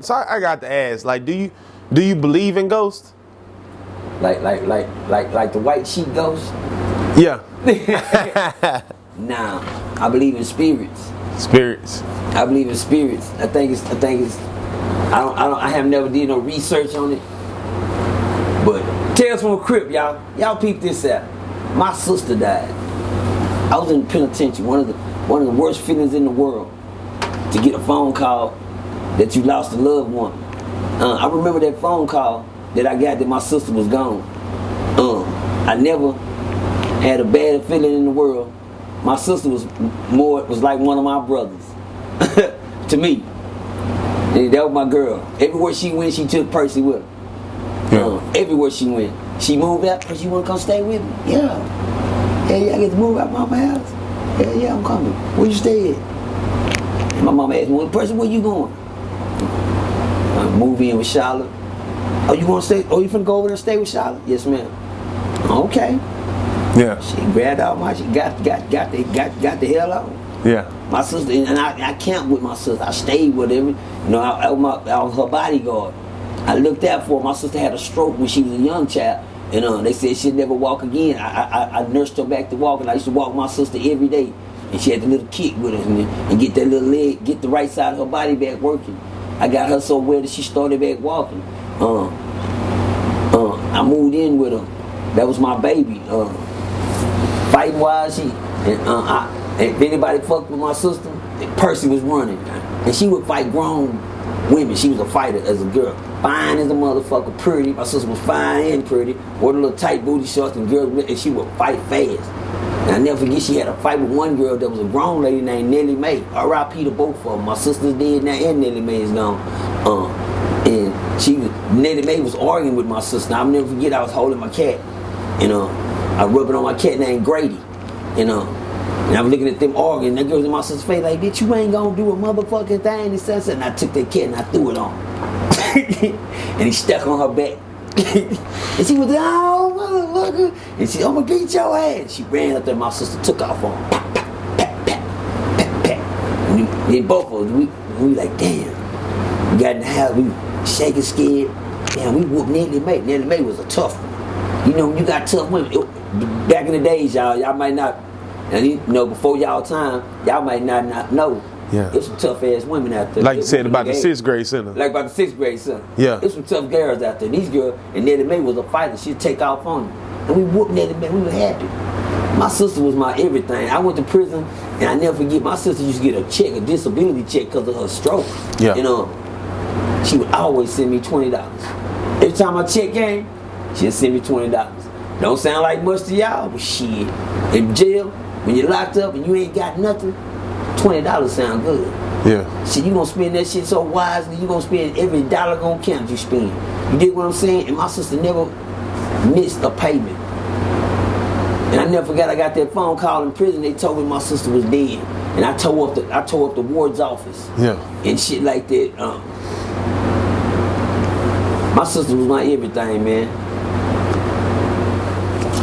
So I got to ask, like, do you believe in ghosts? Like the white sheep ghost? Yeah. Nah, I believe in spirits. Spirits. I believe in spirits. I have never did no research on it. But Tales from a Crip, y'all. Y'all peep this out. My sister died. I was in the penitentiary. One of the worst feelings in the world. To get a phone call that you lost a loved one. I remember that phone call that I got that my sister was gone. I never had a bad feeling in the world. My sister was like one of my brothers to me. And that was my girl. Everywhere she went, she took Percy with her. Yeah. Everywhere she went, she moved out. Percy, you want to come stay with me? Yeah. I get to move out mama's house. Yeah, I'm coming. Where you stay at? And my mama asked me, well, Percy, where you going? I moved in with Charlotte. Oh, you want to stay? Oh, you finna go over there and stay with Charlotte? Yes, ma'am. Okay. Yeah. She grabbed out she got the hell out. Yeah. My sister, and I camped with my sister. I stayed with her. I was her bodyguard. I looked out for her. My sister had a stroke when she was a young child. And they said she'd never walk again. I nursed her back to walking. I used to walk my sister every day. And she had the little kick with her and get that little leg, get the right side of her body back working. I got her so well that she started back walking. I moved in with her. That was my baby. Fighting wise, if anybody fucked with my sister, Percy was running. And she would fight grown women. She was a fighter as a girl. Fine as a motherfucker, pretty. My sister was fine and pretty. Wore the little tight booty shorts and girls, and she would fight fast. And I never forget, she had a fight with one girl that was a grown lady named Nellie Mae. R.I.P. to both of them. My sister's dead now and Nellie Mae is gone. And Nellie Mae was arguing with my sister. I'll never forget, I was holding my cat. I rubbed it on my cat named Grady. And I was looking at them arguing. That girl was in my sister's face like, bitch, you ain't gonna do a motherfucking thing. And I took that cat and I threw it on him. And he stuck on her back. And she was like, oh, motherfucker. And she, I'm gonna beat your ass. She ran up there, my sister took off on her. Pat, pat, pat, pat, pat, pat. And then both of us, we like, damn. We got in the house, we shaking scared. Damn, we whooped Nellie Mae. Nellie Mae was a tough one. You know, when you got tough women, back in the days, y'all might not, and before y'all time, y'all might not know. Yeah. There's some tough ass women out there. Like you said about the 6th grade center. Like about the 6th grade center. Yeah. There's some tough girls out there. These girls, and Nellie Mae was a fighter. She'd take off on them. And we whooped Nellie Mae. We were happy. My sister was my everything. I went to prison, and I never forget, my sister used to get a check, a disability check, because of her stroke. Yeah. She would always send me $20. Every time my check came, she'd send me $20. Don't sound like much to y'all, but shit. In jail, when you're locked up and you ain't got nothing, $20 sound good. Yeah. See, you gonna spend that shit so wisely, you gonna spend every dollar gonna count you spend. You dig what I'm saying? And my sister never missed a payment. And I never forgot, I got that phone call in prison, they told me my sister was dead. And I tore up the ward's office. Yeah. And shit like that. My sister was my everything, man.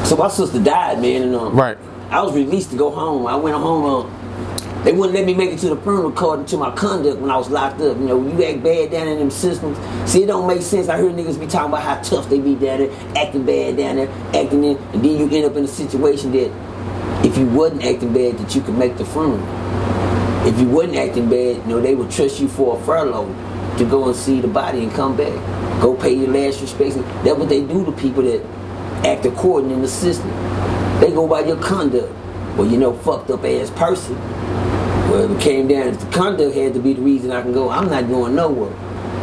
So my sister died, man, and right. I was released to go home. I went home. They wouldn't let me make it to the funeral according to my conduct when I was locked up. You act bad down in them systems. See, it don't make sense. I heard niggas be talking about how tough they be down there, acting bad down there, acting in, and then you end up in a situation that if you wasn't acting bad, that you could make the funeral. If you wasn't acting bad, they would trust you for a furlough to go and see the body and come back. Go pay your last respects. That's what they do to people that act according in the system. They go by your conduct. Well, fucked up ass person. Well, it came down, if the conduct had to be the reason I can go, I'm not going nowhere.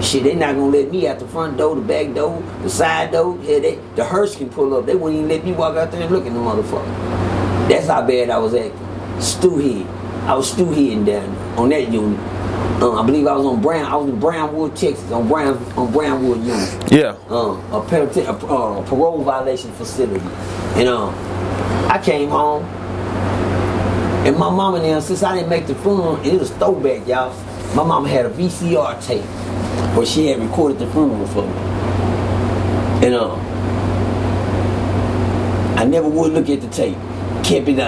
Shit, they not gonna let me out the front door, the back door, the side door. Yeah, the hearse can pull up. They wouldn't even let me walk out there and look at the motherfucker. That's how bad I was acting. Stewhead. I was stewheading down there on that unit. I believe I was in Brownwood, Texas, on Brownwood unit. Yeah. A parole violation facility. And I came home, and my mama and them, since I didn't make the funeral, and it was throwback, y'all. My mama had a VCR tape where she had recorded the funeral for me. And I never would look at the tape. Kept it.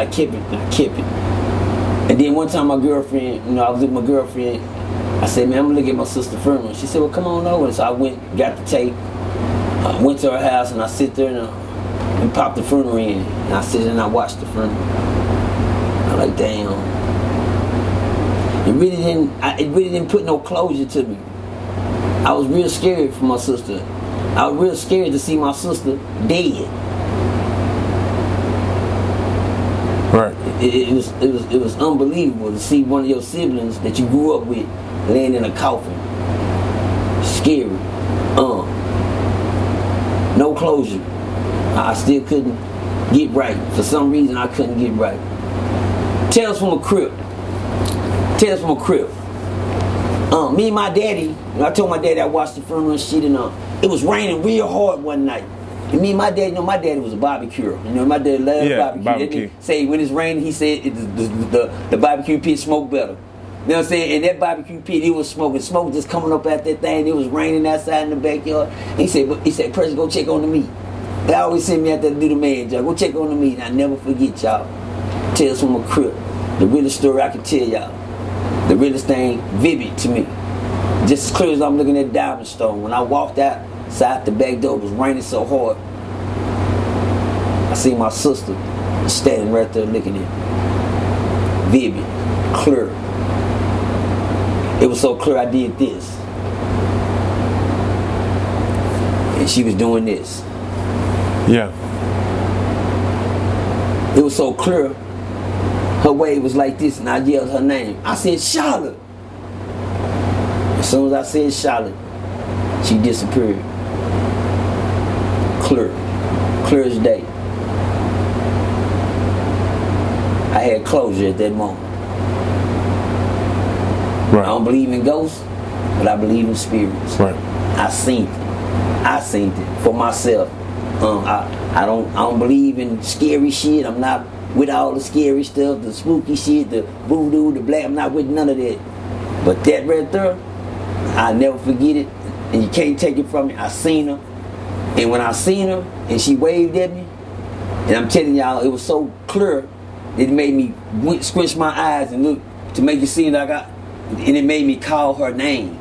And then one time my girlfriend, I was with my girlfriend, I said, man, I'm gonna look at my sister's funeral. She said, well, come on over. So I went, got the tape, went to her house, and I sit there and popped the funeral in. And I sit there and I watched the funeral. I'm like, damn. It really didn't put no closure to me. I was real scared for my sister. I was real scared to see my sister dead. Right. It was unbelievable to see one of your siblings that you grew up with laying in a coffin. Scary. No closure. I still couldn't get right. For some reason, I couldn't get right. Tales from a Crip. Tales from a Crip. Me and my daddy, I told my daddy I watched the funeral and shit, and it was raining real hard one night. And me and my daddy, my daddy was a barbecuer. My daddy loved barbecue. Say when it's raining, he said the barbecue pit smoked better. You know what I'm saying? And that barbecue pit, it was smoking. Smoke just coming up out that thing. It was raining outside in the backyard. He said, Press, go check on the meat. They always send me out there to do the man job. Go check on the meat. And I never forget, y'all. Tales from a Crip. The realest story I can tell y'all. The realest thing vivid to me. Just as clear as I'm looking at Diamond Stone. When I walked outside the back door, it was raining so hard. I see my sister standing right there looking at me. Vivid. Clear. It was so clear I did this. And she was doing this. Yeah. It was so clear. Her wave was like this, and I yelled her name. I said, Charlotte. As soon as I said Charlotte, she disappeared. Clear. Clear as day. I had closure at that moment. Right. I don't believe in ghosts, but I believe in spirits. Right. I seen it for myself. I don't believe in scary shit. I'm not with all the scary stuff, the spooky shit, the voodoo, the black. I'm not with none of that. But that right there, I'll never forget it, and you can't take it from me. I seen her, and when I seen her, and she waved at me, and I'm telling y'all, it was so clear, it made me squinch my eyes and look to make it seem like and it made me call her name.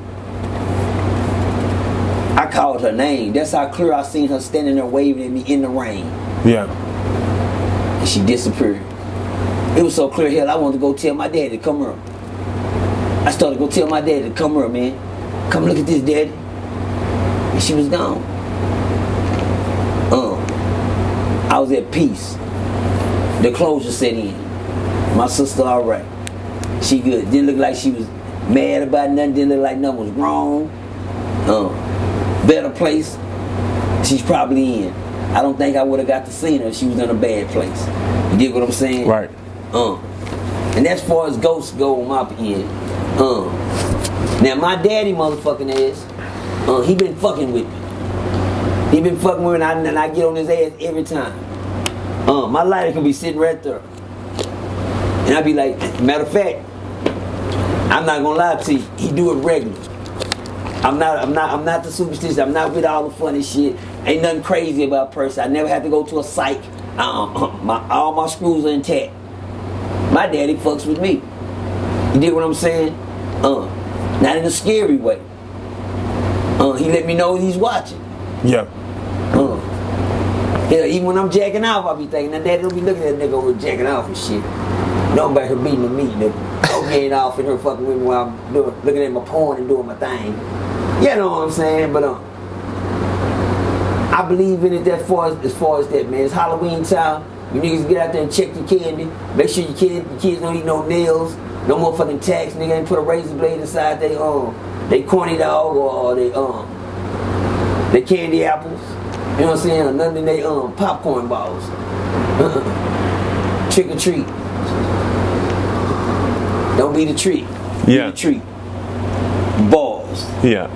I called her name. That's how clear I seen her standing there waving at me in the rain. Yeah. And she disappeared. It was so clear, hell, I wanted to go tell my daddy to come here. I started to go tell my daddy to come here, man. Come look at this, daddy. And she was gone. I was at peace. The closure set in. My sister all right. She good. Didn't look like she was mad about nothing. Didn't look like nothing was wrong. Better place she's probably in. I don't think I would have got to see her if she was in a bad place. You get what I'm saying? Right. And as far as ghosts go on my end, now my daddy motherfucking ass, he been fucking with me. He been fucking with me, and I get on his ass every time. My lighter can be sitting right there, and I be like, matter of fact, I'm not gonna lie to you, he do it regular. I'm not the superstitious. I'm not with all the funny shit. Ain't nothing crazy about Percy. I never had to go to a psych. All my screws are intact. My daddy fucks with me. You dig what I'm saying? Not in a scary way. He let me know he's watching. Yeah. Hell, even when I'm jacking off, I be thinking, now daddy don't be looking at that nigga over jacking off and shit. Don't back her beating the meat, nigga. I'm getting off and her fucking with me while I'm looking at my porn and doing my thing. You know what I'm saying? But I believe in it as far as that, man. It's Halloween time. You niggas get out there and check your candy. Make sure your kids don't eat no nails, no motherfucking tacks. Nigga ain't put a razor blade inside they corny dog or they candy apples. You know what I'm saying? Or nothing in they popcorn balls. Trick or treat. Don't be the treat. Be the treat. Balls. Yeah.